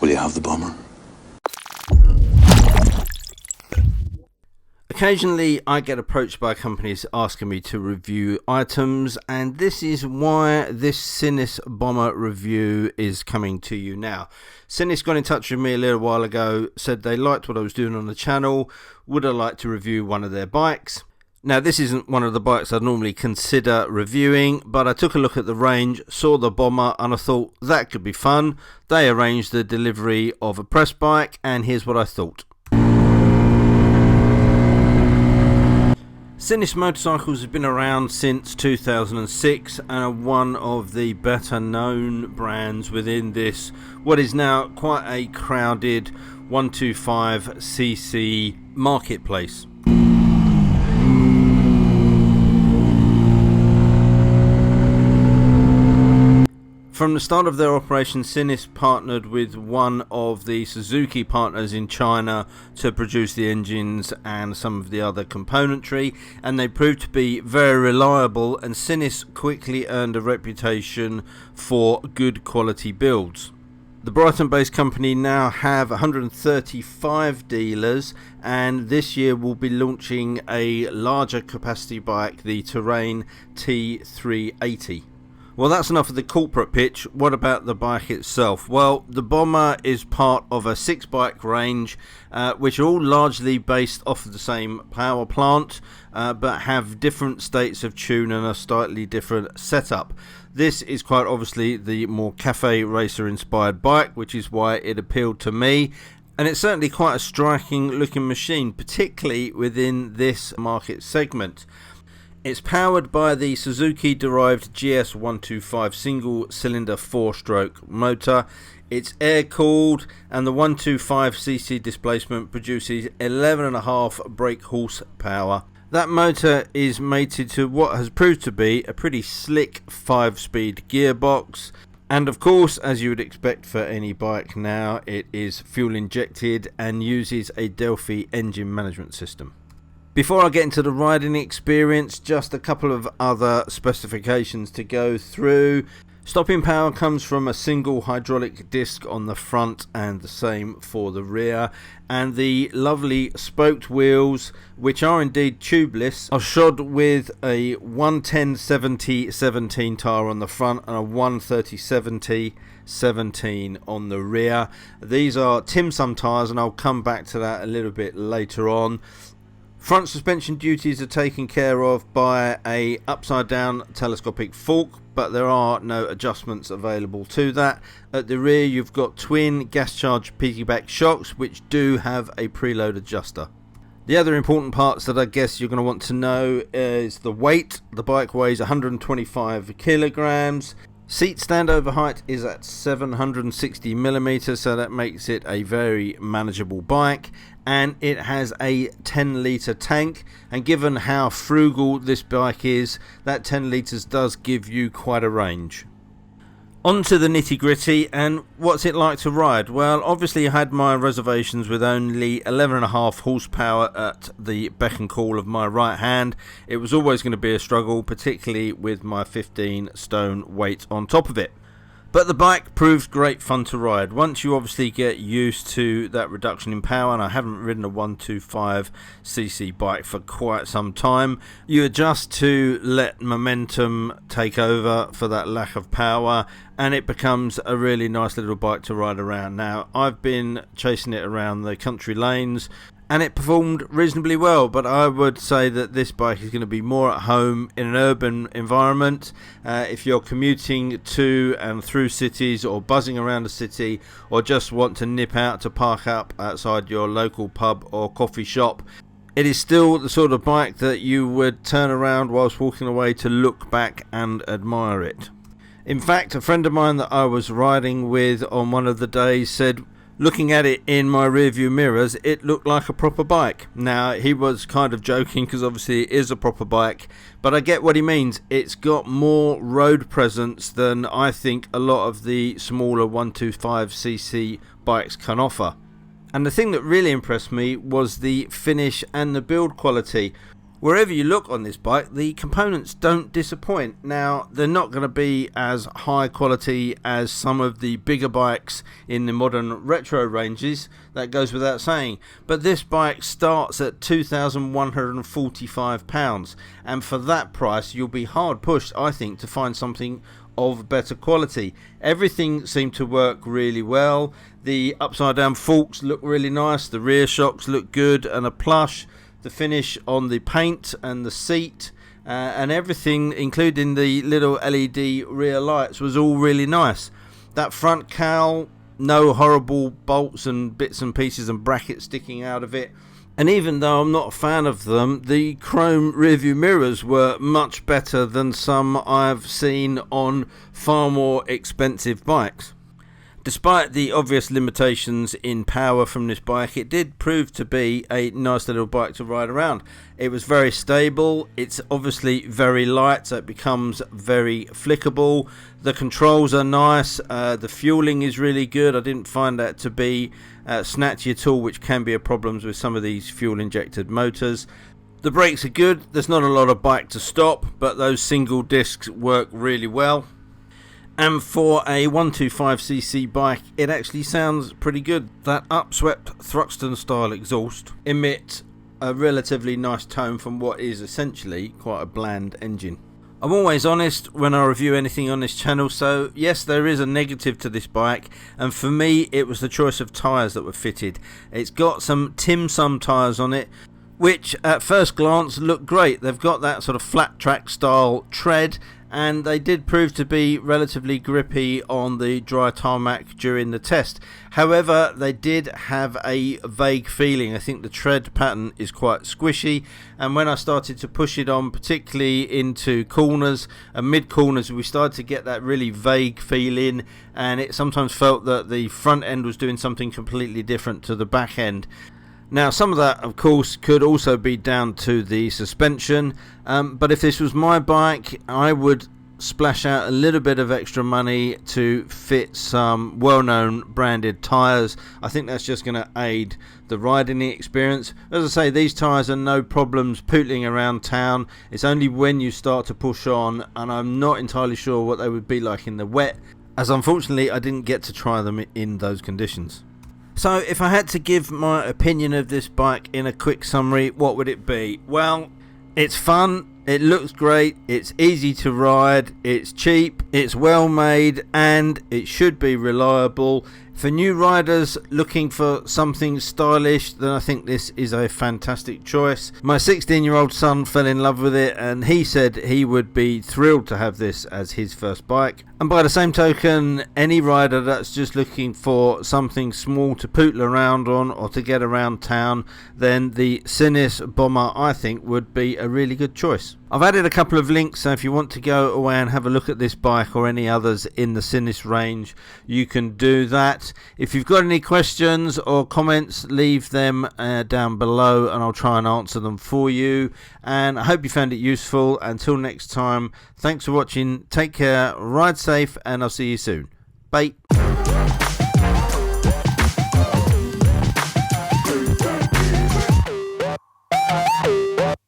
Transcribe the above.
Will you have the bomber? Occasionally I get approached by companies asking me to review items, and this is why this Sinnis bomber review is coming to you now. Sinnis got in touch with me a little while ago, said they liked what I was doing on the channel, would I like to review one of their bikes. Now, this isn't one of the bikes I'd normally consider reviewing, but I took a look at the range, saw the bomber, and I thought that could be fun. They arranged the delivery of a press bike, and here's what I thought. Sinnis motorcycles have been around since 2006 and are one of the better known brands within this, what is now quite a crowded 125cc marketplace. From the start of their operation, Sinnis partnered with one of the Suzuki partners in China to produce the engines and some of the other componentry, and they proved to be very reliable, and Sinnis quickly earned a reputation for good quality builds. The Brighton-based company now have 135 dealers, and this year will be launching a larger capacity bike, the Tyres T380. Well, that's enough of the corporate pitch. What about the bike itself? Well, the Bomber is part of a 6-bike range, which are all largely based off of the same power plant, but have different states of tune and a slightly different setup. This is quite obviously the more cafe racer inspired bike, which is why it appealed to me. And it's certainly quite a striking looking machine, particularly within this market segment. It's powered by the Suzuki-derived GS125 single-cylinder 4-stroke motor. It's air-cooled, and the 125cc displacement produces 11.5 brake horsepower. That motor is mated to what has proved to be a pretty slick 5-speed gearbox. And of course, as you would expect for any bike now, it is fuel-injected and uses a Delphi engine management system. Before I get into the riding experience, just a couple of other specifications to go through. Stopping power comes from a single hydraulic disc on the front and the same for the rear. And the lovely spoked wheels, which are indeed tubeless, are shod with a 110/70/17 tyre on the front and a 130/70/17 on the rear. These are Tim Sum tyres, and I'll come back to that a little bit later on. Front suspension duties are taken care of by a upside down telescopic fork, but there are no adjustments available to that. At the rear you've got twin gas charged piggyback shocks, which do have a preload adjuster. The other important parts that I guess you're going to want to know is the weight. The bike weighs 125 kilograms. Seat standover height is at 760mm, so that makes it a very manageable bike, and it has a 10-litre tank, and given how frugal this bike is, that 10 litres does give you quite a range. On to the nitty-gritty, and what's it like to ride? Well, obviously I had my reservations with only 11.5 horsepower at the beck and call of my right hand. It was always going to be a struggle, particularly with my 15 stone weight on top of it. But the bike proved great fun to ride. Once you obviously get used to that reduction in power, and I haven't ridden a 125cc bike for quite some time, you adjust to let momentum take over for that lack of power, and it becomes a really nice little bike to ride around. Now, I've been chasing it around the country lanes, and it performed reasonably well, but I would say that this bike is going to be more at home in an urban environment. If you're commuting to and through cities, or buzzing around a city, or just want to nip out to park up outside your local pub or coffee shop, it is still the sort of bike that you would turn around whilst walking away to look back and admire it. In fact, a friend of mine that I was riding with on one of the days said, looking at it in my rearview mirrors, it looked like a proper bike. Now, he was kind of joking because obviously it is a proper bike, but I get what he means. It's got more road presence than I think a lot of the smaller 125cc bikes can offer. And the thing that really impressed me was the finish and the build quality. Wherever you look on this bike, the components don't disappoint. Now, they're not going to be as high quality as some of the bigger bikes in the modern retro ranges, that goes without saying, but this bike starts at £2,145, and for that price you'll be hard pushed, I think, to find something of better quality. Everything seemed to work really well. The upside down forks look really nice, the rear shocks look good and a plush. The finish on the paint and the seat and everything, including the little LED rear lights, was all really nice. That front cowl, no horrible bolts and bits and pieces and brackets sticking out of it. And even though I'm not a fan of them, the chrome rearview mirrors were much better than some I've seen on far more expensive bikes. Despite the obvious limitations in power from this bike, it did prove to be a nice little bike to ride around. It was very stable, it's obviously very light, so it becomes very flickable. The controls are nice, the fueling is really good. I didn't find that to be snatchy at all, which can be a problem with some of these fuel injected motors. The brakes are good, there's not a lot of bike to stop, but those single discs work really well. And for a 125cc bike, it actually sounds pretty good. That upswept Thruxton style exhaust emit a relatively nice tone from what is essentially quite a bland engine. I'm always honest when I review anything on this channel, so yes, there is a negative to this bike, and for me it was the choice of tyres that were fitted. It's got some Tim Sum tyres on it, which at first glance look great. They've got that sort of flat track style tread, and they did prove to be relatively grippy on the dry tarmac during the test. However, they did have a vague feeling. I think the tread pattern is quite squishy, and when I started to push it on, particularly into corners and mid corners, we started to get that really vague feeling, and it sometimes felt that the front end was doing something completely different to the back end. Now, some of that, of course, could also be down to the suspension, but if this was my bike, I would splash out a little bit of extra money to fit some well-known branded tyres. I think that's just going to aid the riding experience. As I say, these tyres are no problems pootling around town. It's only when you start to push on, and I'm not entirely sure what they would be like in the wet, as unfortunately I didn't get to try them in those conditions. So if I had to give my opinion of this bike in a quick summary, what would it be? Well, it's fun, it looks great, it's easy to ride, it's cheap, it's well made, and it should be reliable. For new riders looking for something stylish, then I think this is a fantastic choice. My 16-year-old son fell in love with it, and he said he would be thrilled to have this as his first bike. And by the same token, any rider that's just looking for something small to pootle around on or to get around town, then the Sinnis Bomber, I think, would be a really good choice. I've added a couple of links, so if you want to go away and have a look at this bike or any others in the Sinnis range, you can do that. If you've got any questions or comments, leave them down below and I'll try and answer them for you. And I hope you found it useful. Until next time, thanks for watching, take care, ride safe, and I'll see you soon. Bye.